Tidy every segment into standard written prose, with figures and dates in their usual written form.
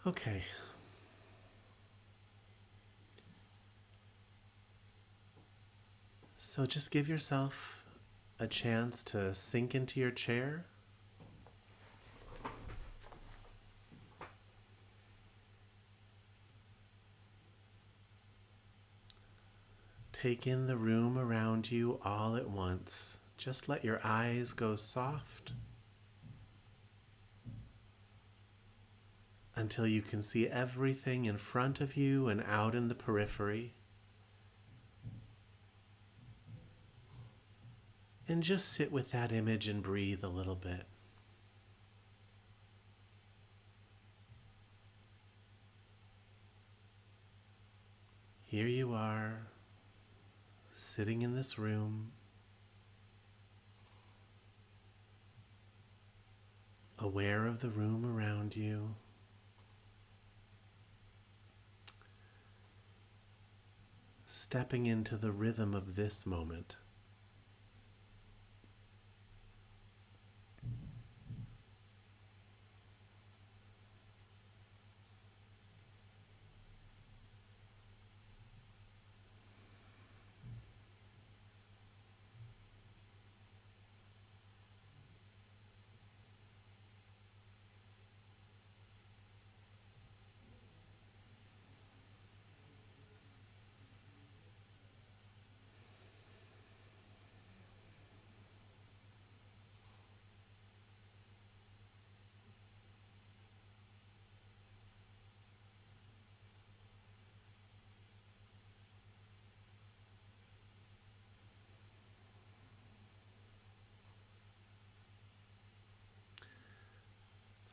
Okay. So just give yourself a chance to sink into your chair. Take in the room around you all at once. Just let your eyes go soft until you can see everything in front of you and out in the periphery. And just sit with that image and breathe a little bit. Here you are, sitting in this room, aware of the room around you. Stepping into the rhythm of this moment.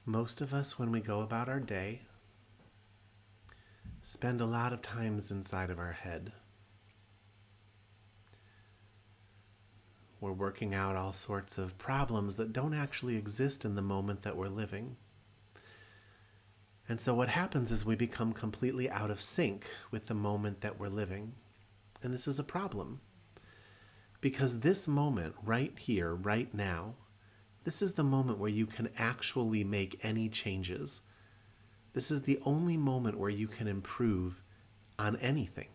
Most of us, when we go about our day, spend a lot of times inside of our head. We're working out all sorts of problems that don't actually exist in the moment that we're living. And so what happens is we become completely out of sync with the moment that we're living. And this is a problem. Because this moment, right here, right now, this is the moment where you can actually make any changes. This is the only moment where you can improve on anything.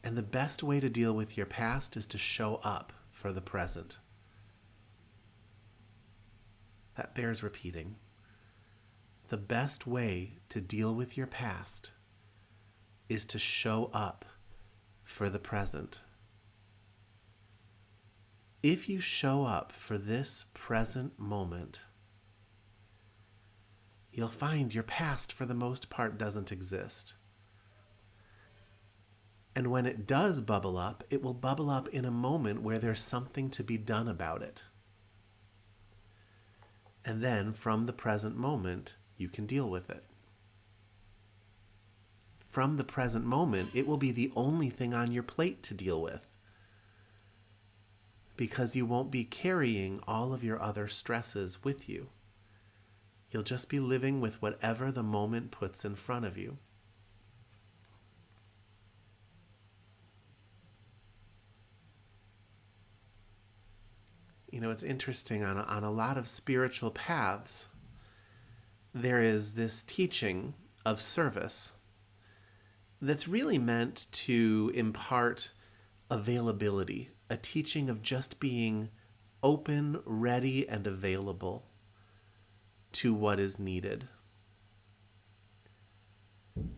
And the best way to deal with your past is to show up for the present. That bears repeating. The best way to deal with your past is to show up for the present. If you show up for this present moment, you'll find your past, for the most part, doesn't exist. And when it does bubble up, it will bubble up in a moment where there's something to be done about it. And then, from the present moment, you can deal with it. From the present moment, it will be the only thing on your plate to deal with, because you won't be carrying all of your other stresses with you. You'll just be living with whatever the moment puts in front of you. You know, it's interesting, on a lot of spiritual paths, there is this teaching of service that's really meant to impart availability, a teaching of just being open, ready, and available to what is needed.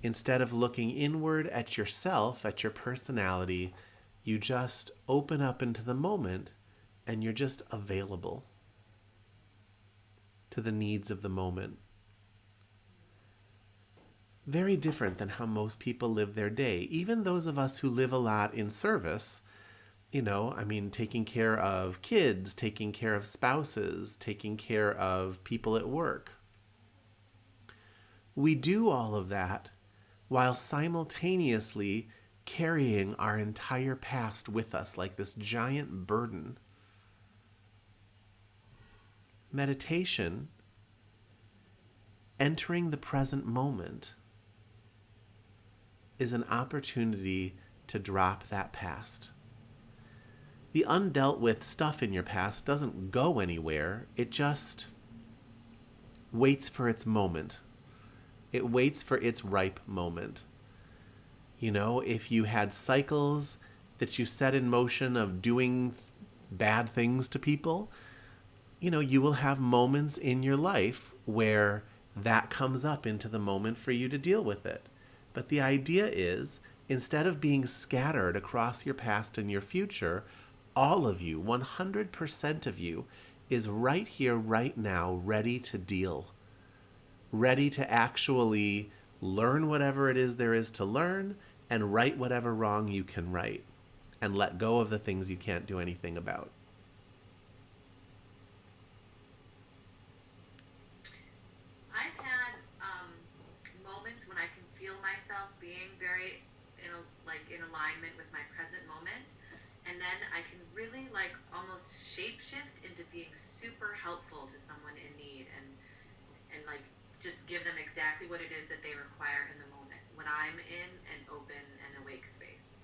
Instead of looking inward at yourself, at your personality, you just open up into the moment and you're just available to the needs of the moment. Very different than how most people live their day. Even those of us who live a lot in service, taking care of kids, taking care of spouses, taking care of people at work. We do all of that while simultaneously carrying our entire past with us like this giant burden. Meditation, entering the present moment, is an opportunity to drop that past. The undealt with stuff in your past doesn't go anywhere. It just waits for its moment. It waits for its ripe moment. You know, if you had cycles that you set in motion of doing bad things to people, you know, you will have moments in your life where that comes up into the moment for you to deal with it. But the idea is, instead of being scattered across your past and your future, all of you, 100% of you, is right here, right now, ready to deal. Ready to actually learn whatever it is there is to learn and right whatever wrong you can right. And let go of the things you can't do anything about. I've had moments when I can feel myself being very in alignment with my present moment, and then I can really like almost shapeshift into being super helpful to someone in need, and like just give them exactly what it is that they require in the moment when I'm in an open and awake space.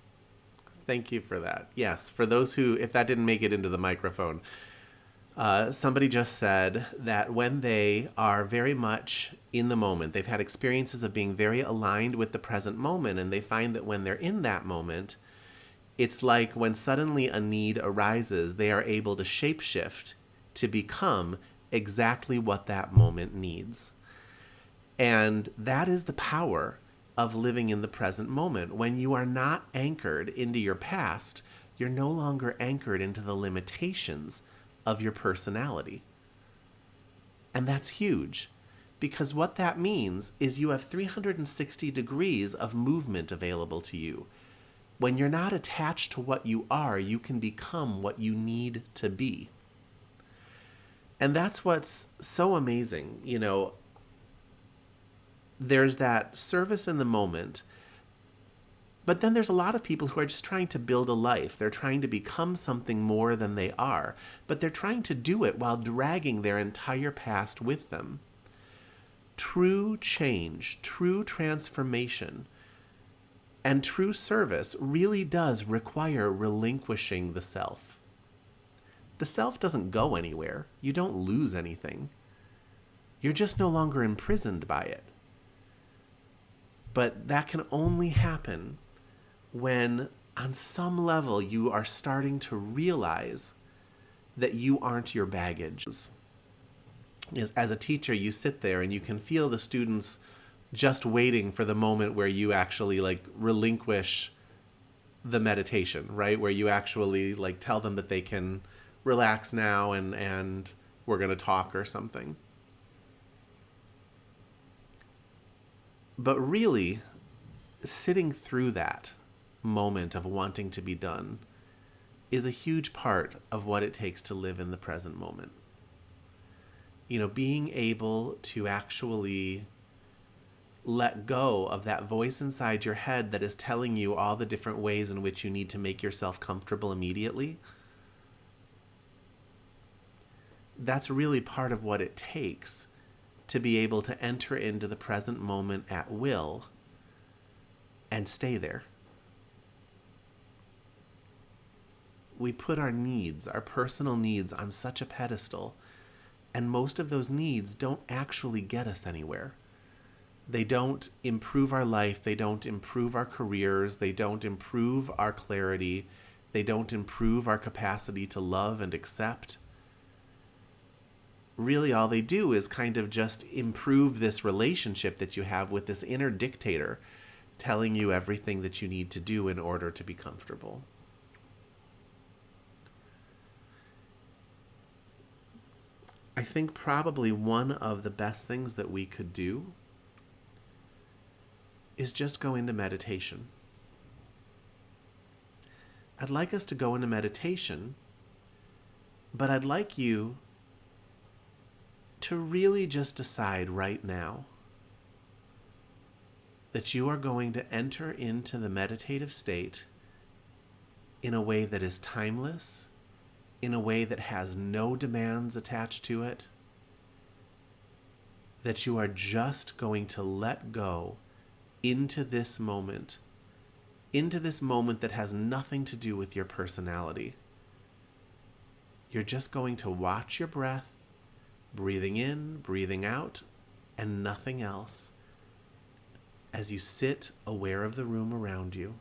Thank you for that. Yes, for those who, if that didn't make it into the microphone, somebody just said that when they are very much in the moment, they've had experiences of being very aligned with the present moment, and they find that when they're in that moment, it's like when suddenly a need arises, they are able to shapeshift to become exactly what that moment needs. And that is the power of living in the present moment. When you are not anchored into your past, you're no longer anchored into the limitations of your personality. And that's huge because what that means is you have 360 degrees of movement available to you. When you're not attached to what you are, you can become what you need to be. And that's what's so amazing. You know, there's that service in the moment, but then there's a lot of people who are just trying to build a life. They're trying to become something more than they are, but they're trying to do it while dragging their entire past with them. True change, true transformation, and true service really does require relinquishing the self. The self doesn't go anywhere. You don't lose anything. You're just no longer imprisoned by it. But that can only happen when, on some level, you are starting to realize that you aren't your baggage. As a teacher, you sit there and you can feel the students just waiting for the moment where you actually like relinquish the meditation, right? Where you actually like tell them that they can relax now and we're going to talk or something. But really, sitting through that moment of wanting to be done is a huge part of what it takes to live in the present moment. You know, being able to actually let go of that voice inside your head that is telling you all the different ways in which you need to make yourself comfortable immediately. That's really part of what it takes to be able to enter into the present moment at will and stay there. We put our needs, our personal needs, on such a pedestal, and most of those needs don't actually get us anywhere. They don't improve our life, they don't improve our careers, they don't improve our clarity, they don't improve our capacity to love and accept. Really, all they do is kind of just improve this relationship that you have with this inner dictator telling you everything that you need to do in order to be comfortable. I think probably one of the best things that we could do is just go into meditation. I'd like us to go into meditation, but I'd like you to really just decide right now that you are going to enter into the meditative state in a way that is timeless, in a way that has no demands attached to it, that you are just going to let go into this moment that has nothing to do with your personality. You're just going to watch your breath, breathing in, breathing out, and nothing else as you sit aware of the room around you.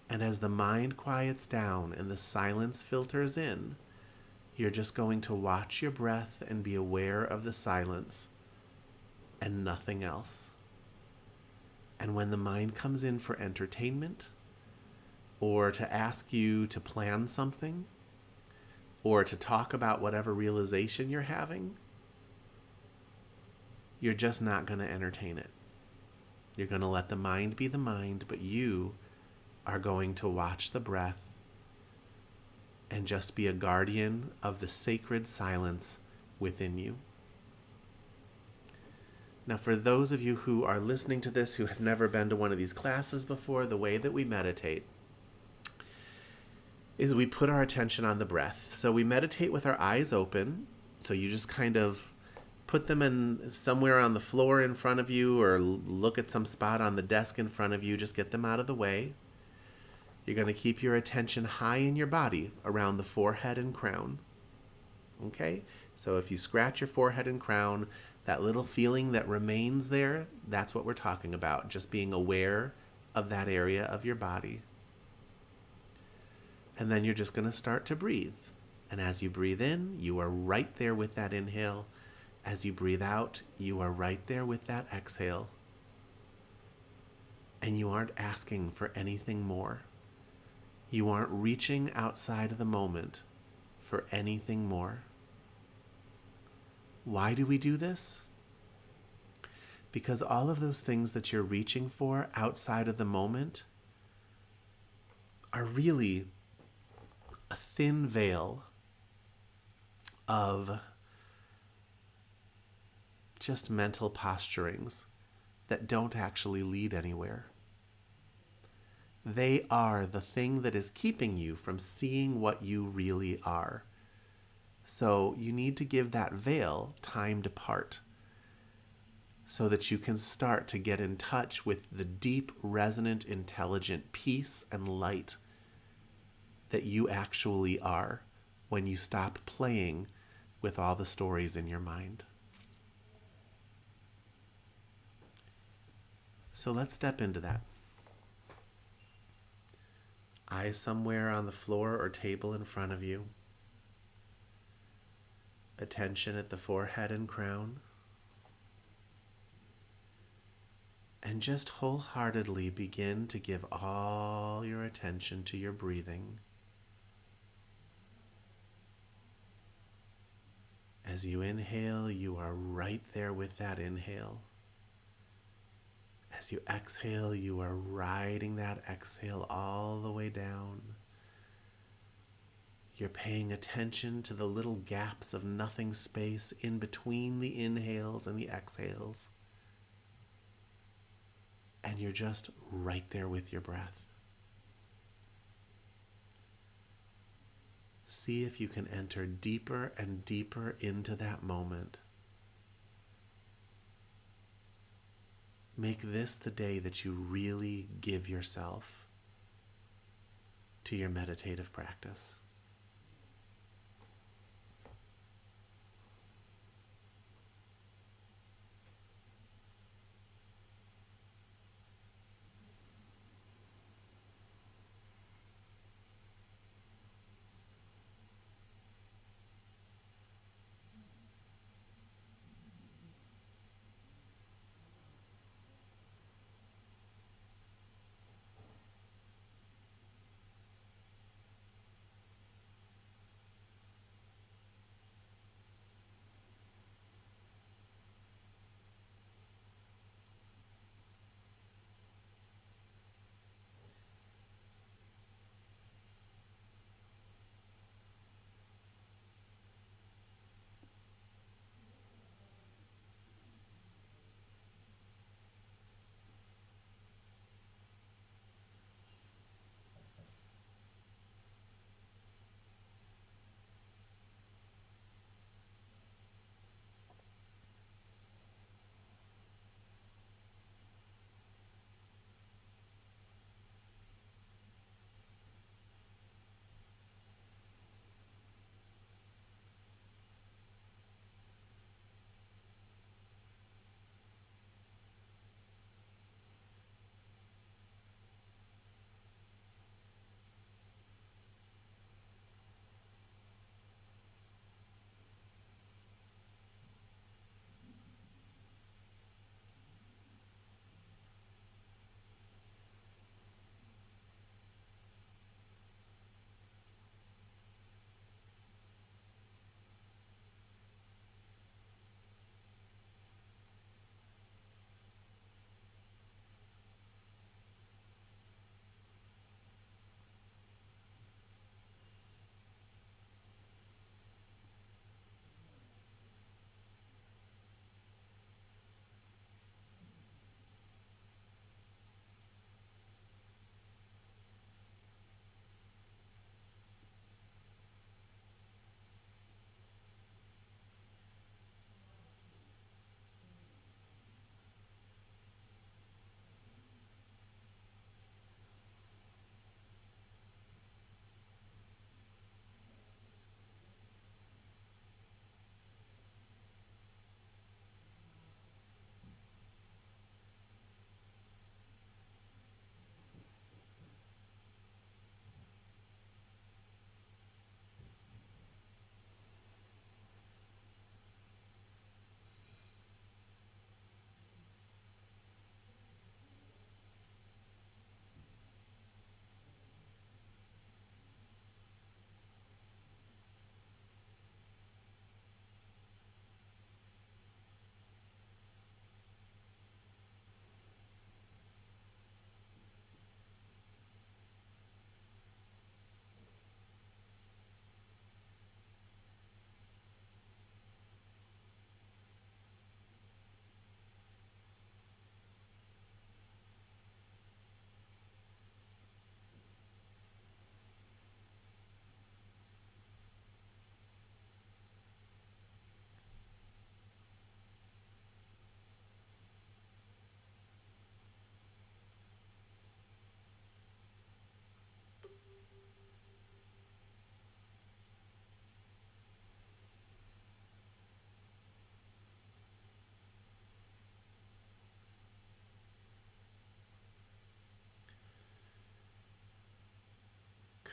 And as the mind quiets down and the silence filters in, you're just going to watch your breath and be aware of the silence and nothing else. And when the mind comes in for entertainment, or to ask you to plan something, or to talk about whatever realization you're having, you're just not going to entertain it. You're going to let the mind be the mind, but you are going to watch the breath and just be a guardian of the sacred silence within you. Now, for those of you who are listening to this who have never been to one of these classes before, the way that we meditate is we put our attention on the breath. So we meditate with our eyes open. So you just kind of put them in somewhere on the floor in front of you, or look at some spot on the desk in front of you. Just get them out of the way. You're going to keep your attention high in your body around the forehead and crown. Okay? So if you scratch your forehead and crown, that little feeling that remains there, that's what we're talking about. Just being aware of that area of your body. And then you're just going to start to breathe. And as you breathe in, you are right there with that inhale. As you breathe out, you are right there with that exhale. And you aren't asking for anything more. You aren't reaching outside of the moment for anything more. Why do we do this? Because all of those things that you're reaching for outside of the moment are really a thin veil of just mental posturings that don't actually lead anywhere. They are the thing that is keeping you from seeing what you really are. So you need to give that veil time to part so that you can start to get in touch with the deep, resonant, intelligent peace and light that you actually are when you stop playing with all the stories in your mind. So let's step into that. Eyes somewhere on the floor or table in front of you. Attention at the forehead and crown. And just wholeheartedly begin to give all your attention to your breathing. As you inhale, you are right there with that inhale. As you exhale, you are riding that exhale all the way down. You're paying attention to the little gaps of nothing space in between the inhales and the exhales. And you're just right there with your breath. See if you can enter deeper and deeper into that moment. Make this the day that you really give yourself to your meditative practice.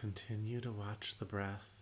Continue to watch the breath.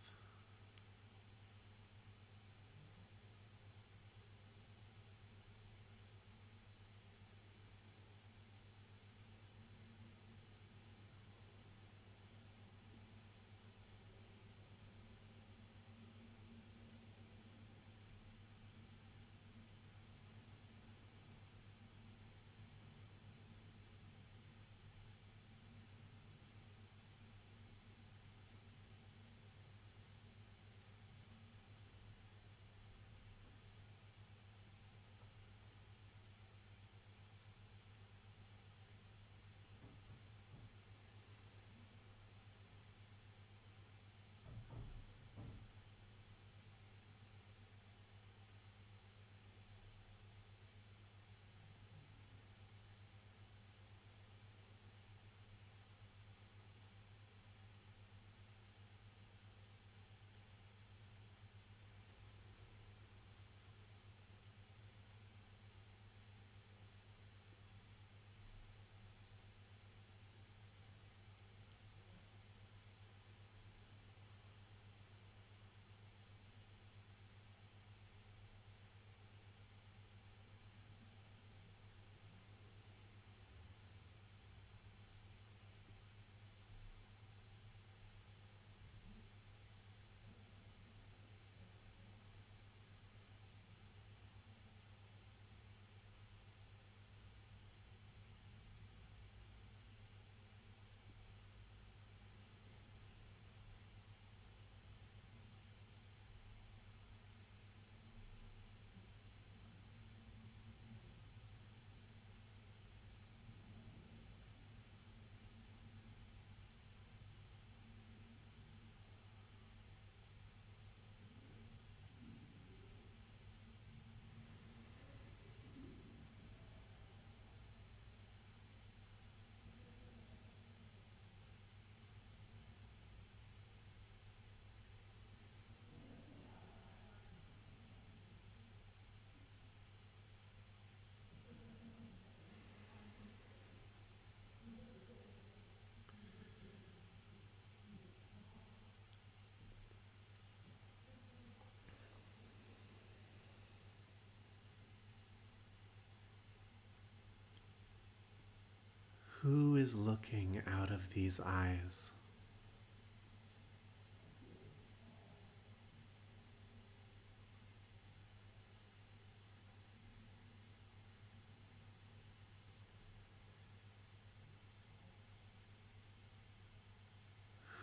Who is looking out of these eyes?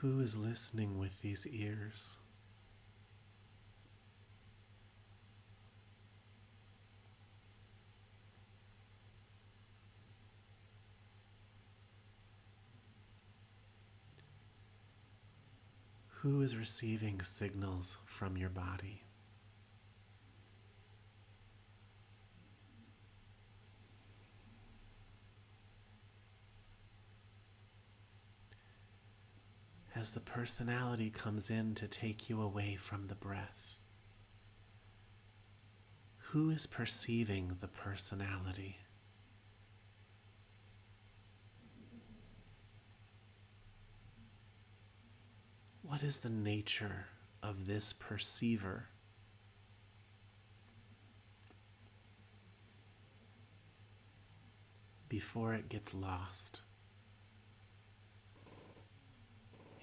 Who is listening with these ears? Who is receiving signals from your body? As the personality comes in to take you away from the breath, who is perceiving the personality? What is the nature of this perceiver? Before it gets lost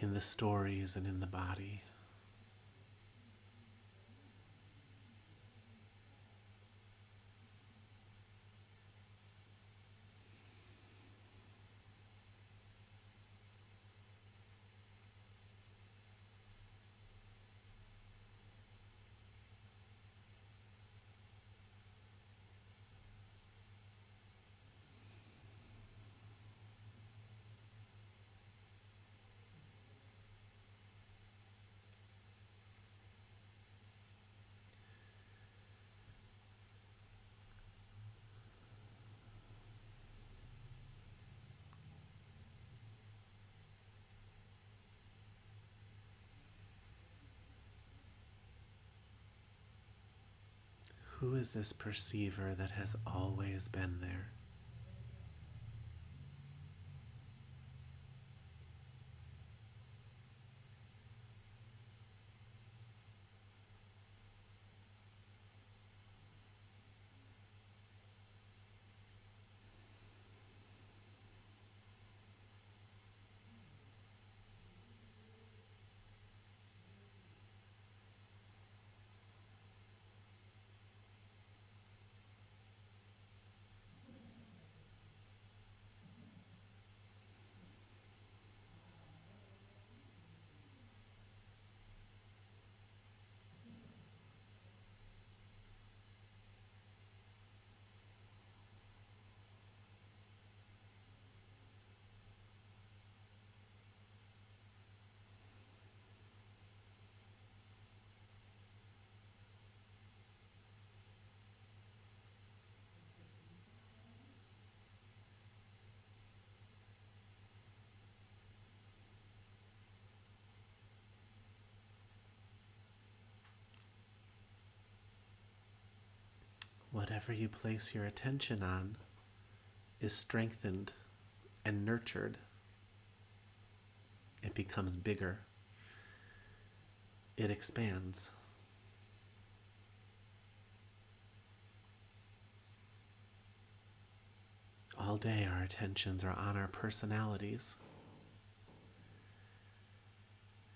in the stories and in the body. Who is this perceiver that has always been there? whatever you place your attention on is strengthened and nurtured. It becomes bigger. It expands. All day our attentions are on our personalities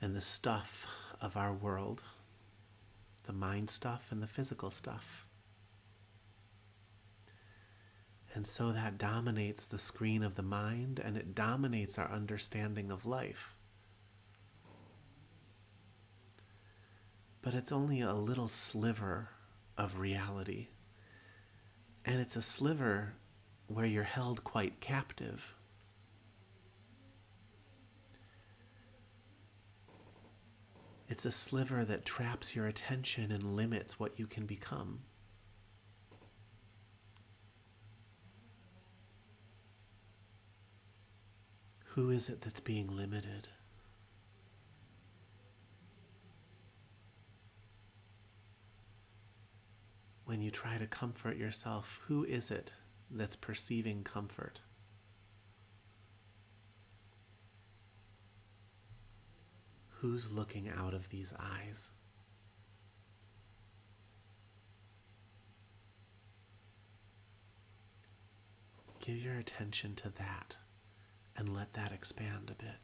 and the stuff of our world, the mind stuff and the physical stuff. And so that dominates the screen of the mind, and it dominates our understanding of life. But it's only a little sliver of reality. And it's a sliver where you're held quite captive. It's a sliver that traps your attention and limits what you can become. Who is it that's being limited? When you try to comfort yourself, who is it that's perceiving comfort? Who's looking out of these eyes? Give your attention to that and let that expand a bit.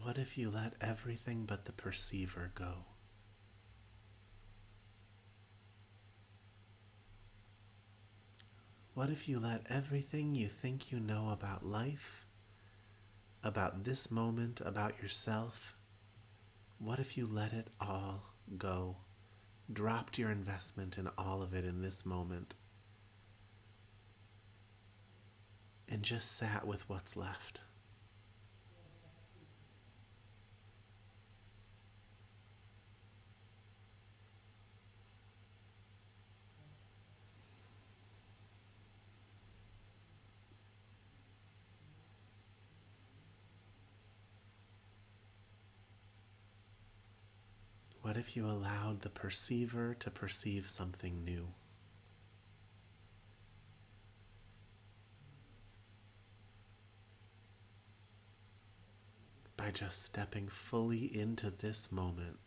What if you let everything but the perceiver go? What if you let everything you think you know about life, about this moment, about yourself, what if you let it all go? Dropped your investment in all of it in this moment and just sat with what's left. What if you allowed the perceiver to perceive something new? By by just stepping fully into this moment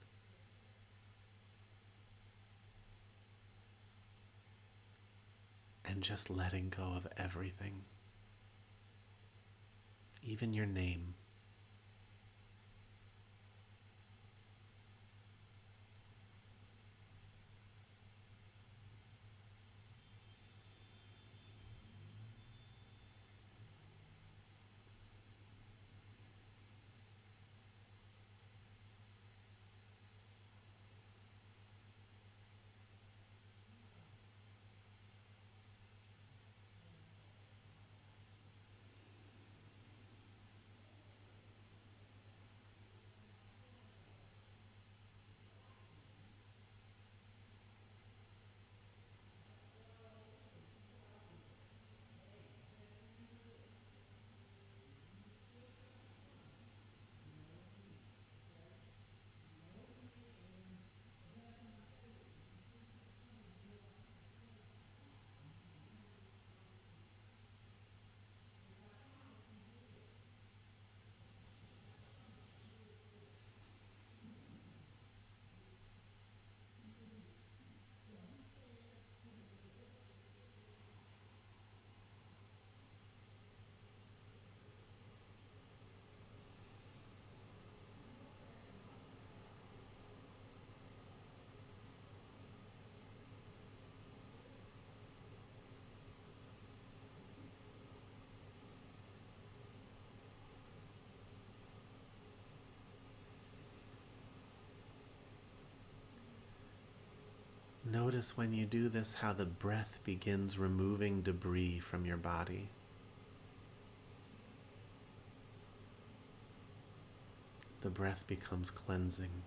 and just letting go of everything, even your name. Notice when you do this how the breath begins removing debris from your body. The breath becomes cleansing.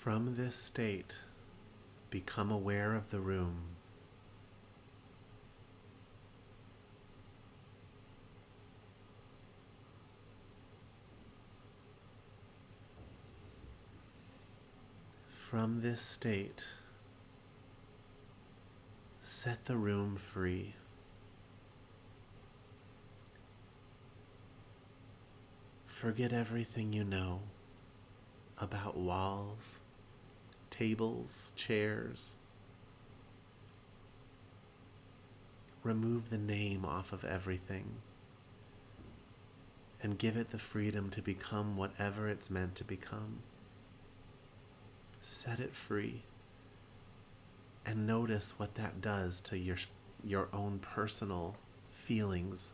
From this state, become aware of the room. From this state, set the room free. Forget everything you know about walls, tables, chairs. Remove the name off of everything and give it the freedom to become whatever it's meant to become. Set it free and notice what that does to your own personal feelings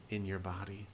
in your body.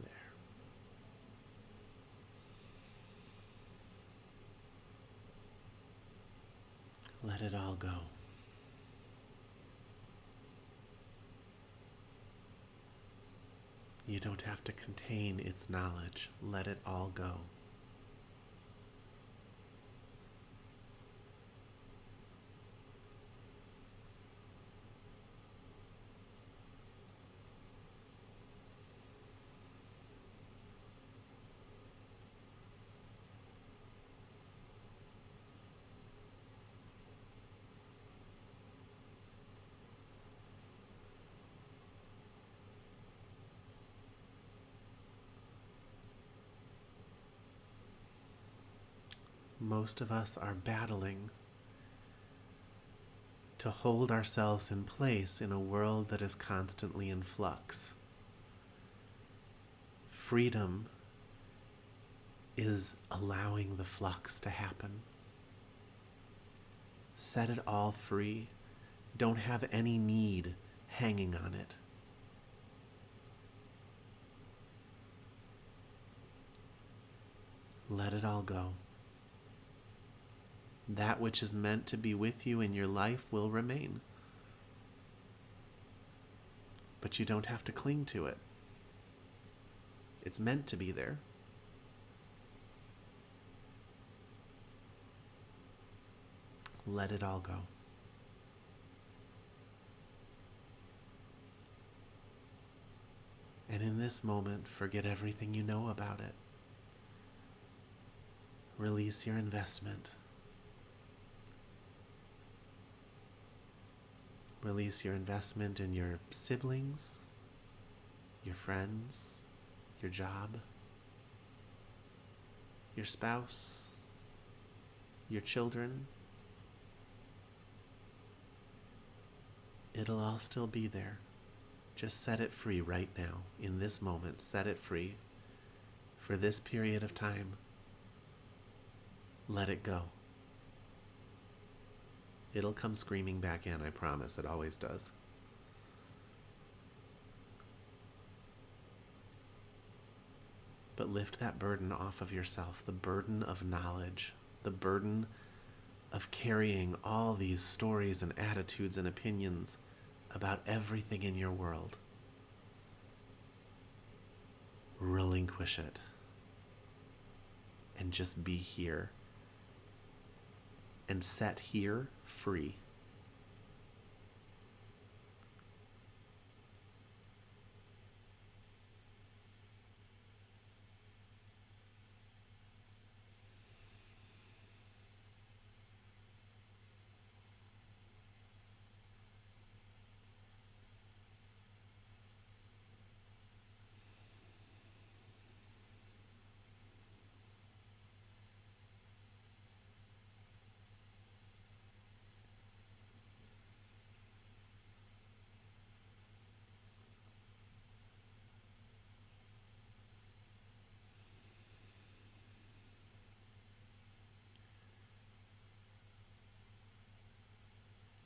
There. Let it all go. You don't have to contain its knowledge. Let it all go. Most of us are battling to hold ourselves in place in a world that is constantly in flux. Freedom is allowing the flux to happen. Set it all free. Don't have any need hanging on it. Let it all go. That which is meant to be with you in your life will remain. But you don't have to cling to it. It's meant to be there. Let it all go. And in this moment, forget everything you know about it. Release your investment. Release your investment in your siblings, your friends, your job, your spouse, your children. It'll all still be there. Just set it free right now, in this moment. Set it free for this period of time. Let it go. It'll come screaming back in, I promise. It always does. But lift that burden off of yourself, the burden of knowledge, the burden of carrying all these stories and attitudes and opinions about everything in your world. Relinquish it and just be here and set here free.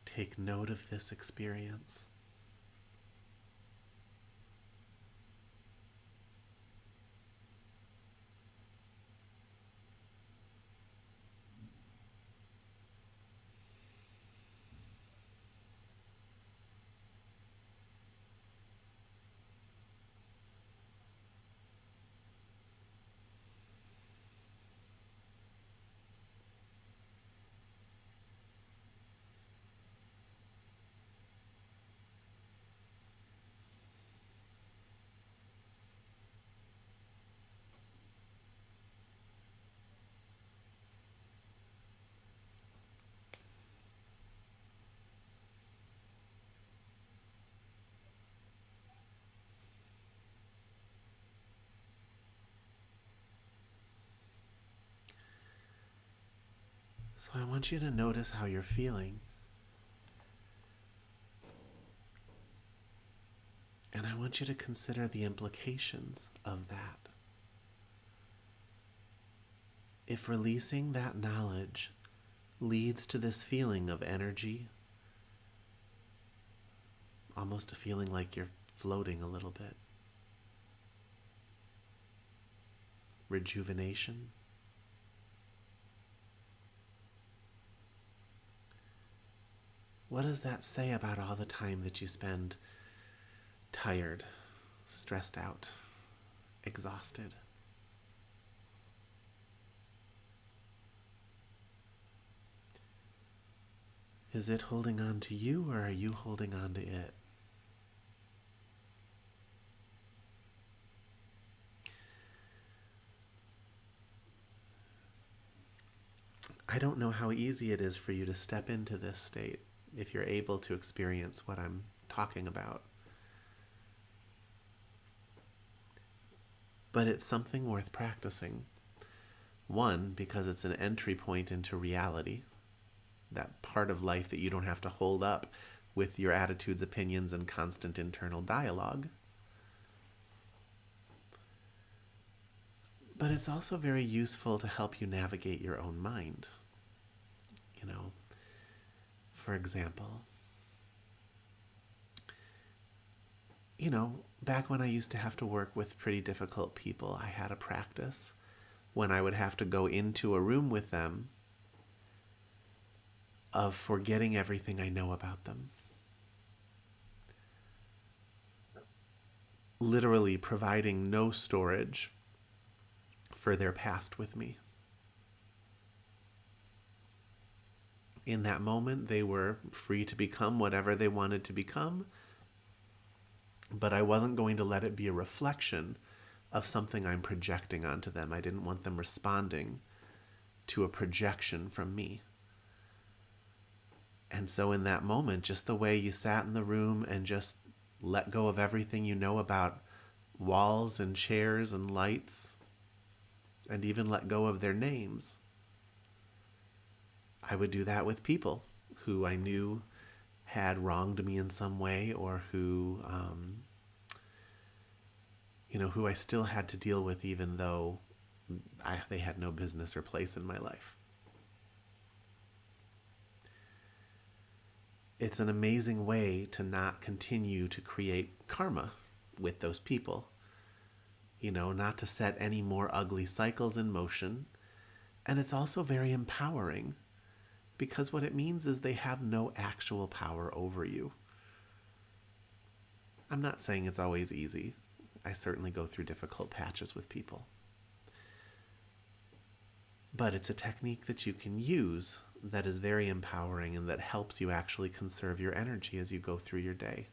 Take note of this experience. So I want you to notice how you're feeling. And I want you to consider the implications of that. If releasing that knowledge leads to this feeling of energy, almost a feeling like you're floating a little bit, rejuvenation, what does that say about all the time that you spend tired, stressed out, exhausted? Is it holding on to you, or are you holding on to it? I don't know how easy it is for you to step into this state if you're able to experience what I'm talking about. But it's something worth practicing. One, because it's an entry point into reality, that part of life that you don't have to hold up with your attitudes, opinions, and constant internal dialogue. But it's also very useful to help you navigate your own mind. You know, for example, back when I used to have to work with pretty difficult people, I had a practice when I would have to go into a room with them of forgetting everything I know about them. Literally providing no storage for their past with me. In that moment, they were free to become whatever they wanted to become, but I wasn't going to let it be a reflection of something I'm projecting onto them. I didn't want them responding to a projection from me. And so in that moment, just the way you sat in the room and just let go of everything you know about walls and chairs and lights, and even let go of their names, I would do that with people who I knew had wronged me in some way, or who I still had to deal with, even though they had no business or place in my life. It's an amazing way to not continue to create karma with those people. Not to set any more ugly cycles in motion. And it's also very empowering, because what it means is they have no actual power over you. I'm not saying it's always easy. I certainly go through difficult patches with people. But it's a technique that you can use that is very empowering and that helps you actually conserve your energy as you go through your day.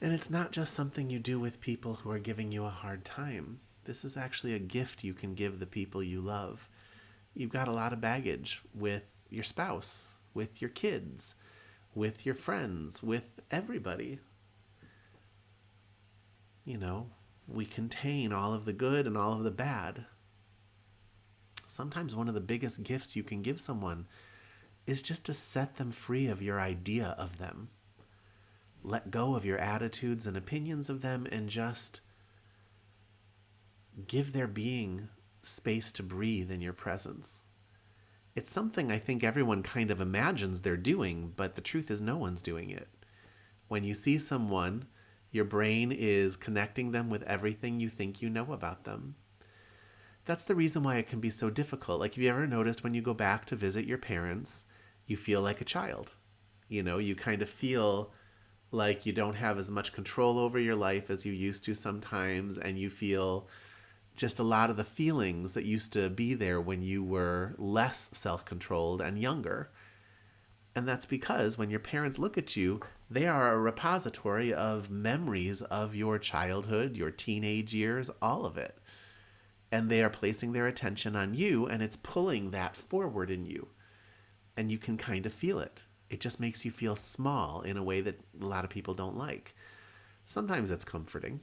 And it's not just something you do with people who are giving you a hard time. This is actually a gift you can give the people you love. You've got a lot of baggage with your spouse, with your kids, with your friends, with everybody. We contain all of the good and all of the bad. Sometimes one of the biggest gifts you can give someone is just to set them free of your idea of them. Let go of your attitudes and opinions of them, and just give their being space to breathe in your presence. It's something I think everyone kind of imagines they're doing, but the truth is no one's doing it. When you see someone, your brain is connecting them with everything you think you know about them. That's the reason why it can be so difficult. Like, have you ever noticed when you go back to visit your parents, you feel like a child? You kind of feel like you don't have as much control over your life as you used to sometimes, and you feel just a lot of the feelings that used to be there when you were less self-controlled and younger. And that's because when your parents look at you, they are a repository of memories of your childhood, your teenage years, all of it. And they are placing their attention on you, and it's pulling that forward in you. And you can kind of feel it. It just makes you feel small in a way that a lot of people don't like. Sometimes it's comforting.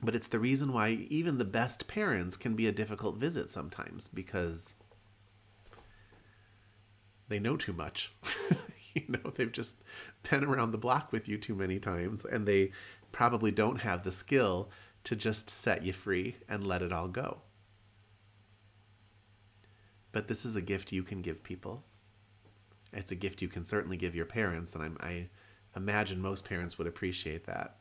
But it's the reason why even the best parents can be a difficult visit sometimes, because they know too much. They've just been around the block with you too many times, and they probably don't have the skill to just set you free and let it all go. But this is a gift you can give people. It's a gift you can certainly give your parents, and I imagine most parents would appreciate that.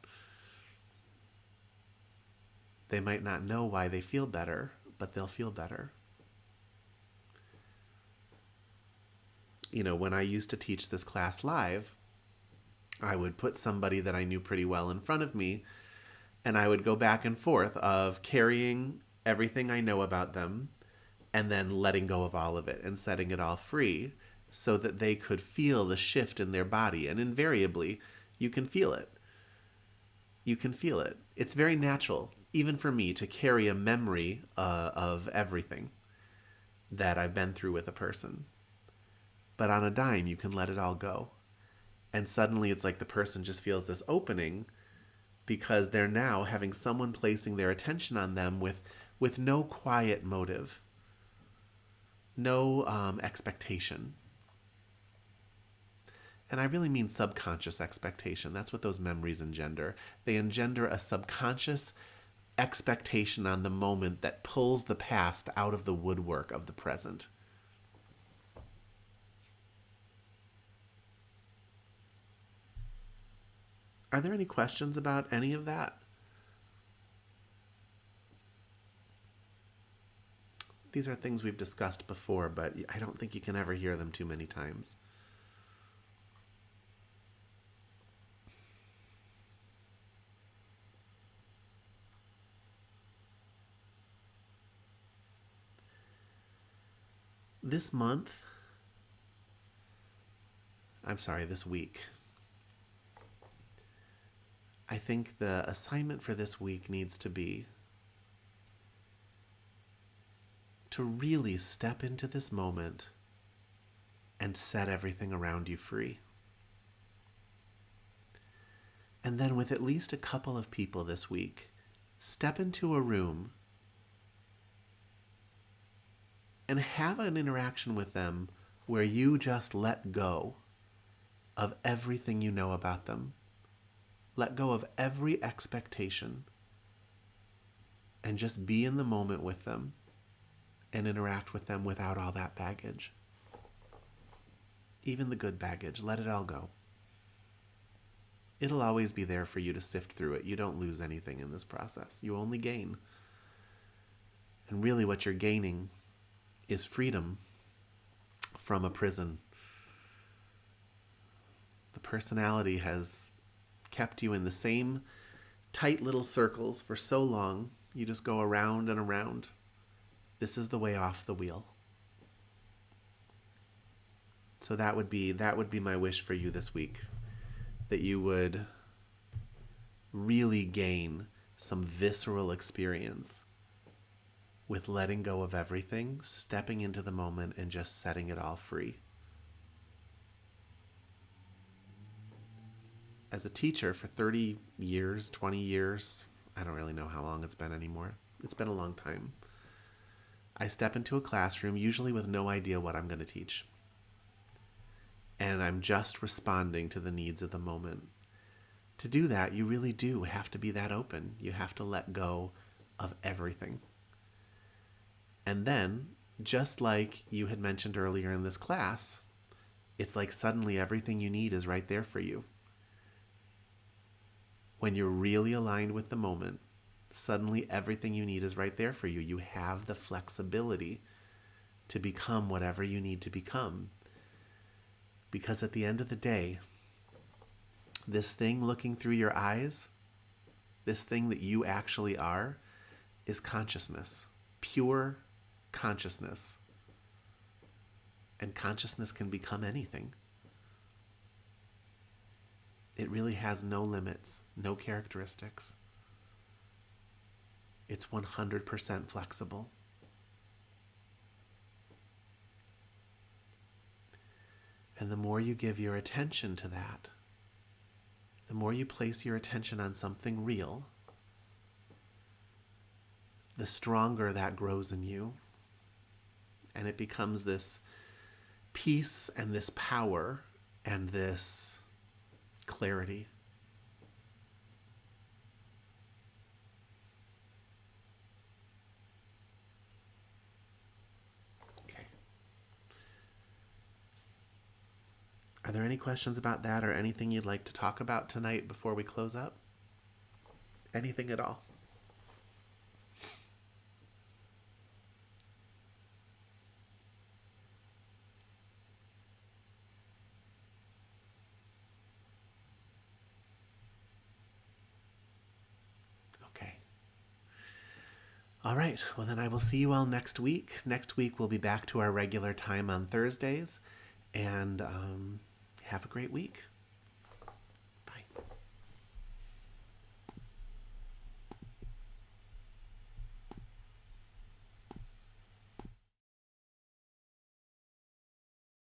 They might not know why they feel better, but they'll feel better. When I used to teach this class live, I would put somebody that I knew pretty well in front of me, and I would go back and forth of carrying everything I know about them and then letting go of all of it and setting it all free so that they could feel the shift in their body. And invariably, you can feel it. You can feel it. It's very natural, even for me, to carry a memory of everything that I've been through with a person. But on a dime, you can let it all go. And suddenly it's like the person just feels this opening because they're now having someone placing their attention on them with no quiet motive, no expectation. And I really mean subconscious expectation. That's what those memories engender. They engender a subconscious expectation on the moment that pulls the past out of the woodwork of the present. Are there any questions about any of that? These are things we've discussed before, but I don't think you can ever hear them too many times. This month, this week, I think the assignment for this week needs to be to really step into this moment and set everything around you free. And then with at least a couple of people this week, step into a room and have an interaction with them where you just let go of everything you know about them. Let go of every expectation and just be in the moment with them and interact with them without all that baggage. Even the good baggage, let it all go. It'll always be there for you to sift through it. You don't lose anything in this process. You only gain. And really what you're gaining is freedom from a prison. The personality has kept you in the same tight little circles for so long, you just go around and around. This is the way off the wheel. So that would be my wish for you this week, that you would really gain some visceral experience with letting go of everything, stepping into the moment, and just setting it all free. As a teacher for 30 years, 20 years, I don't really know how long it's been anymore. It's been a long time. I step into a classroom usually with no idea what I'm going to teach. And I'm just responding to the needs of the moment. To do that, you really do have to be that open. You have to let go of everything. And then, just like you had mentioned earlier in this class, it's like suddenly everything you need is right there for you. When you're really aligned with the moment, suddenly everything you need is right there for you. You have the flexibility to become whatever you need to become. Because at the end of the day, this thing looking through your eyes, this thing that you actually are, is consciousness. Pure consciousness. And consciousness can become anything. It really has no limits, no characteristics. It's 100% flexible. And the more you give your attention to that, the more you place your attention on something real, the stronger that grows in you. And it becomes this peace and this power and this clarity. Okay. Are there any questions about that or anything you'd like to talk about tonight before we close up? Anything at all? Okay. All right. Well, then I will see you all next week. Next week, we'll be back to our regular time on Thursdays. And have a great week.